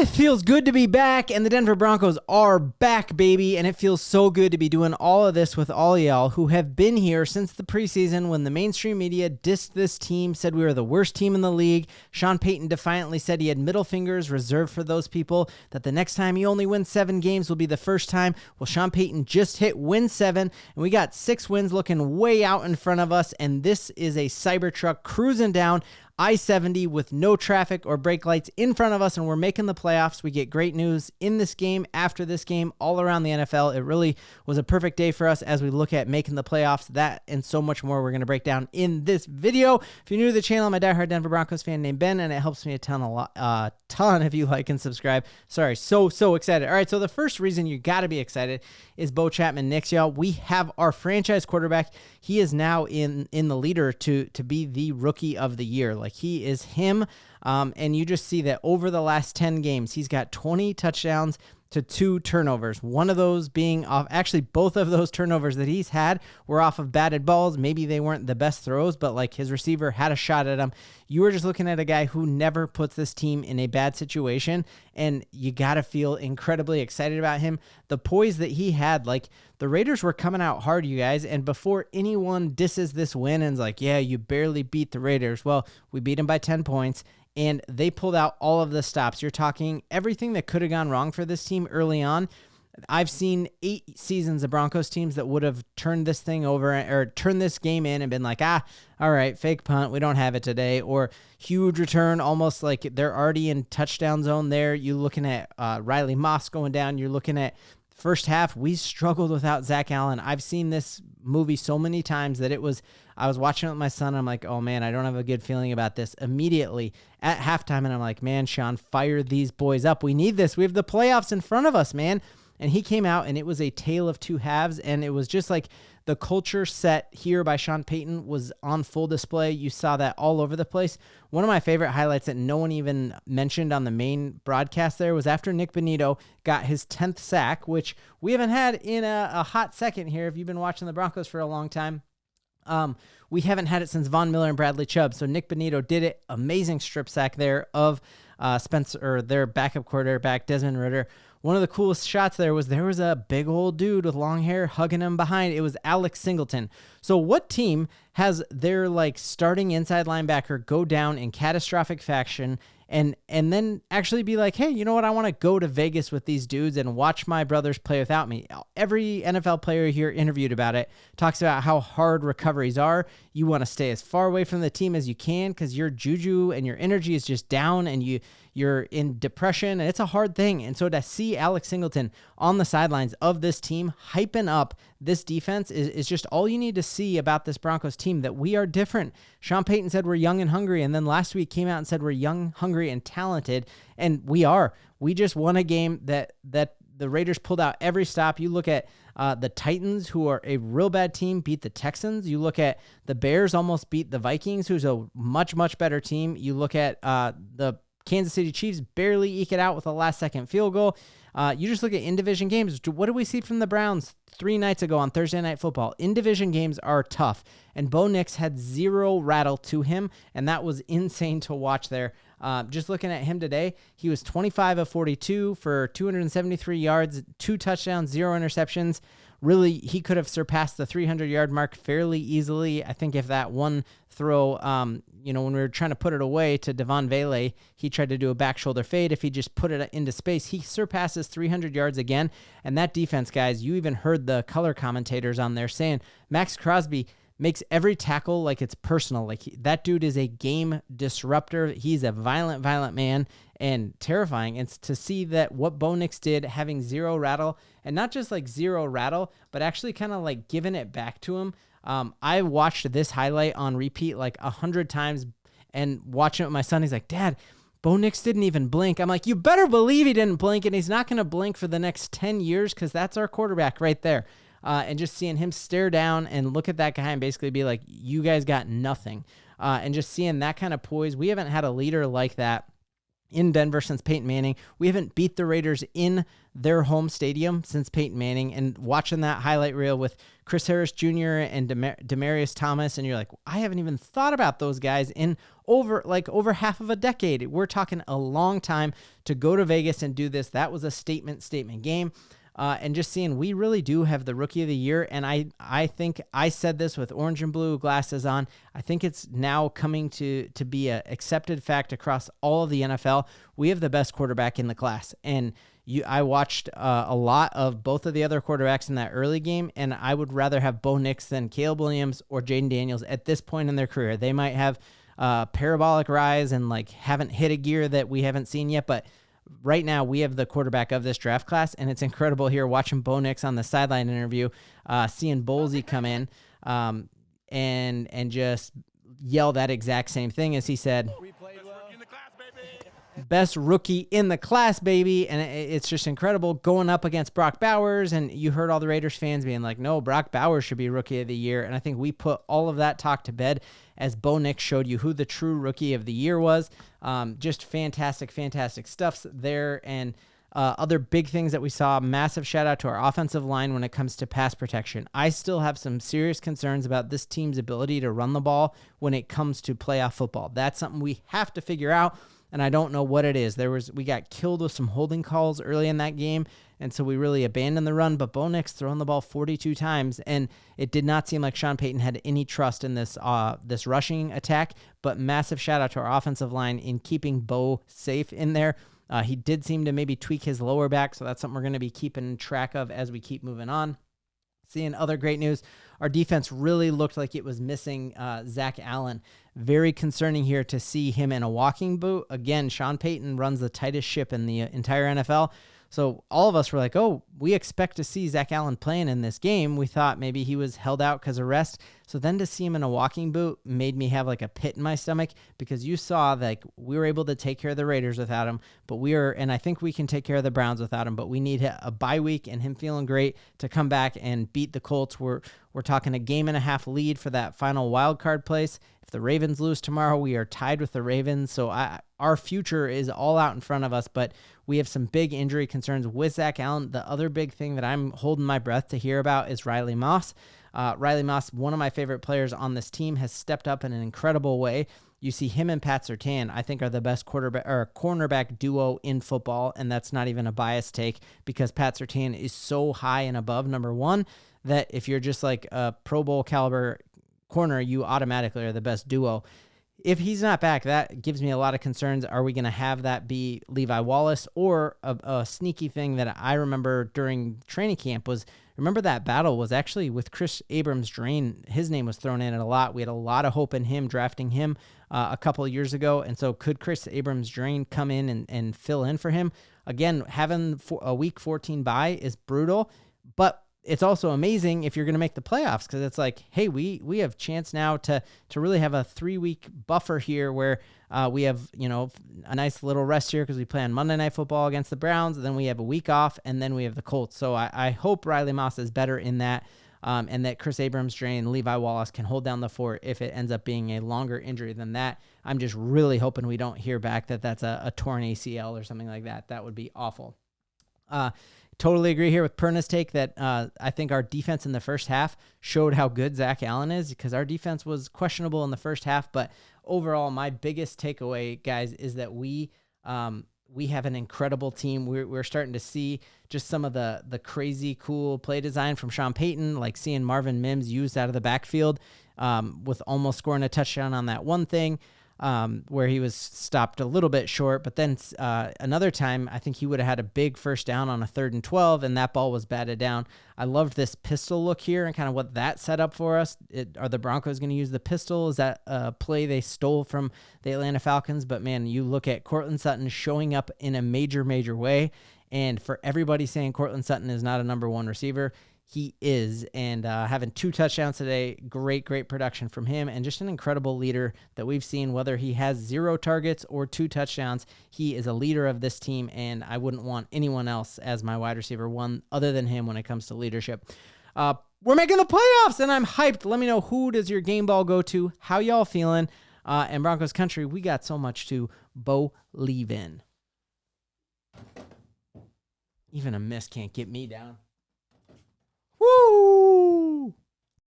It feels good to be back, and the Denver Broncos are back, baby, and it feels so good to be doing all of this with all y'all who have been here since the preseason when the mainstream media dissed this team, said we were the worst team in the league. Sean Payton defiantly said he had middle fingers reserved for those people, that the next time he only wins 7 games will be the first time. Well, Sean Payton just hit win 7, and we got 6 wins looking way out in front of us, and this is a Cybertruck cruising down I-70 with no traffic or brake lights in front of us, and we're making the playoffs. We get great news in this game, after this game, all around the NFL. It really was a perfect day for us as we look at making the playoffs. That and so much more we're going to break down in this video. If you're new to the channel, I'm a diehard Denver Broncos fan named Ben, and it helps me a ton if you like and subscribe. Sorry, so excited. All right, so the first reason you got to be excited is Bo Nix, y'all. We have our franchise quarterback. He is now in the leader to be the rookie of the year. Like, he is him, and you just see that over the last 10 games, he's got 20 touchdowns to 2 turnovers. One of those being off, actually both of those turnovers that he's had were off of batted balls. Maybe they weren't the best throws, but like his receiver had a shot at him. You were just looking at a guy who never puts this team in a bad situation, and you got to feel incredibly excited about him. The poise that he had, like the Raiders were coming out hard, you guys, and before anyone disses this win and's like, yeah, you barely beat the Raiders. Well, we beat them by 10 points. And they pulled out all of the stops. You're talking everything that could have gone wrong for this team early on. I've seen 8 seasons of Broncos teams that would have turned this thing over or turned this game in and been like, all right, fake punt, we don't have it today. Or huge return, almost like they're already in touchdown zone there. You're looking at Riley Moss going down. You're looking at first half, we struggled without Zach Allen. I've seen this movie so many times that I was watching it with my son. And I'm like, oh man, I don't have a good feeling about this immediately at halftime. And I'm like, man, Sean, fire these boys up. We need this. We have the playoffs in front of us, man. And he came out and it was a tale of 2 halves. And it was just like the culture set here by Sean Payton was on full display. You saw that all over the place. One of my favorite highlights that no one even mentioned on the main broadcast there was after Nick Bonito got his 10th sack, which we haven't had in a hot second here. If you've been watching the Broncos for a long time, we haven't had it since Von Miller and Bradley Chubb. So Nick Bonito did it. Amazing strip sack there of their backup quarterback, Desmond Ridder. One of the coolest shots there was a big old dude with long hair hugging him behind. It was Alex Singleton. So what team has their starting inside linebacker go down in catastrophic fashion and then actually be like, hey, you know what? I want to go to Vegas with these dudes and watch my brothers play without me. Every NFL player here interviewed about it talks about how hard recoveries are. You want to stay as far away from the team as you can because your juju and your energy is just down and you're in depression, and it's a hard thing. And so to see Alex Singleton on the sidelines of this team hyping up this defense is just all you need to see about this Broncos team, that we are different. Sean Payton said we're young and hungry, and then last week came out and said we're young, hungry, and talented, and we are. We just won a game that the Raiders pulled out every stop. You look at the Titans, who are a real bad team, beat the Texans. You look at the Bears almost beat the Vikings, who's a much, much better team. You look at the Kansas City Chiefs barely eke it out with a last-second field goal. You just look at in-division games. What did we see from the Browns 3 nights ago on Thursday Night Football? In-division games are tough, and Bo Nix had 0 rattle to him, and that was insane to watch there. Just looking at him today, he was 25 of 42 for 273 yards, 2 touchdowns, 0 interceptions. Really, he could have surpassed the 300-yard mark fairly easily. I think if that one throw, when we were trying to put it away to Devon Vele, he tried to do a back shoulder fade. If he just put it into space, he surpasses 300 yards again. And that defense, guys, you even heard the color commentators on there saying Max Crosby makes every tackle like it's personal. Like that dude is a game disruptor. He's a violent man and terrifying. And to see that what Bo Nix did, having 0 rattle, and not just 0 rattle, but actually kind of giving it back to him. I watched this highlight on repeat 100 times and watching it with my son. He's like, Dad, Bo Nix didn't even blink. I'm like, you better believe he didn't blink, and he's not going to blink for the next 10 years because that's our quarterback right there. And just seeing him stare down and look at that guy and basically be like, you guys got nothing. And just seeing that kind of poise. We haven't had a leader like that in Denver since Peyton Manning. We haven't beat the Raiders in their home stadium since Peyton Manning. And watching that highlight reel with Chris Harris Jr. and Demaryius Thomas, and you're like, I haven't even thought about those guys in over half of a decade. We're talking a long time to go to Vegas and do this. That was a statement game. And just seeing, we really do have the rookie of the year. And I think I said this with orange and blue glasses on. I think it's now coming to be a accepted fact across all of the NFL. We have the best quarterback in the class. And I watched a lot of both of the other quarterbacks in that early game, and I would rather have Bo Nix than Caleb Williams or Jaden Daniels at this point in their career. They might have parabolic rise and like haven't hit a gear that we haven't seen yet, but right now we have the quarterback of this draft class, and it's incredible here watching Bo Nix on the sideline interview, seeing Bolsey come in and just yell that exact same thing as he said. Best rookie in the class, baby. And it's just incredible going up against Brock Bowers. And you heard all the Raiders fans being like, no, Brock Bowers should be rookie of the year. And I think we put all of that talk to bed as Bo Nix showed you who the true rookie of the year was. Just fantastic stuff there. And other big things that we saw, massive shout out to our offensive line when it comes to pass protection. I still have some serious concerns about this team's ability to run the ball when it comes to playoff football. That's something we have to figure out. And I don't know what it is. We got killed with some holding calls early in that game, and so we really abandoned the run. But Bo Nix throwing the ball 42 times, and it did not seem like Sean Payton had any trust in this rushing attack. But massive shout out to our offensive line in keeping Bo safe in there. He did seem to maybe tweak his lower back, so that's something we're going to be keeping track of as we keep moving on. Seeing other great news, our defense really looked like it was missing Zach Allen. Very concerning here to see him in a walking boot. Again, Sean Payton runs the tightest ship in the entire NFL. So all of us were like, oh, we expect to see Zach Allen playing in this game. We thought maybe he was held out because of rest. So then to see him in a walking boot made me have like a pit in my stomach, because you saw that we were able to take care of the Raiders without him, and I think we can take care of the Browns without him, but we need a bye week and him feeling great to come back and beat the Colts. We're talking a 1.5 game lead for that final wild card place. If the Ravens lose tomorrow, we are tied with the Ravens. So our future is all out in front of us, but we have some big injury concerns with Zach Allen. The other big thing that I'm holding my breath to hear about is Riley Moss. Riley Moss, one of my favorite players on this team, has stepped up in an incredible way. You see him and Pat Surtain, I think, are the best cornerback duo in football, and that's not even a biased take, because Pat Surtain is so high and above number one that if you're just like a Pro Bowl caliber corner, you automatically are the best duo. If he's not back, that gives me a lot of concerns. Are we going to have that be Levi Wallace? Or a sneaky thing that I remember during training camp was, remember that battle was actually with Chris Abrams-Drain. His name was thrown in it a lot. We had a lot of hope in him, drafting him a couple of years ago. And so could Chris Abrams-Drain come in and fill in for him? Again, having a week 14 bye is brutal, but it's also amazing if you're going to make the playoffs, because it's like, hey, we have chance now to really have a 3-week buffer here where we have, a nice little rest here because we play on Monday Night Football against the Browns, and then we have a week off, and then we have the Colts. So I hope Riley Moss is better in that, and that Chris Abrams-Drain and Levi Wallace can hold down the fort if it ends up being a longer injury than that. I'm just really hoping we don't hear back that that's a torn ACL or something like that. That would be awful. Totally agree here with Perna's take that I think our defense in the first half showed how good Zach Allen is, because our defense was questionable in the first half. But overall, my biggest takeaway, guys, is that we have an incredible team. We're starting to see just some of the crazy cool play design from Sean Payton, like seeing Marvin Mims used out of the backfield with almost scoring a touchdown on that one thing. Where he was stopped a little bit short, but then another time, I think he would have had a big first down on a 3rd and 12, and that ball was batted down. I loved this pistol look here and kind of what that set up for us. Are the Broncos going to use the pistol? Is that a play they stole from the Atlanta Falcons? But man, you look at Courtland Sutton showing up in a major way, and for everybody saying Courtland Sutton is not a number one receiver, he is, and having 2 touchdowns today, great production from him, and just an incredible leader that we've seen. Whether he has 0 targets or 2 touchdowns, he is a leader of this team, and I wouldn't want anyone else as my wide receiver one other than him when it comes to leadership. We're making the playoffs, and I'm hyped. Let me know, who does your game ball go to? How y'all feeling? And Broncos country, we got so much to believe in. Even a miss can't get me down. Woo!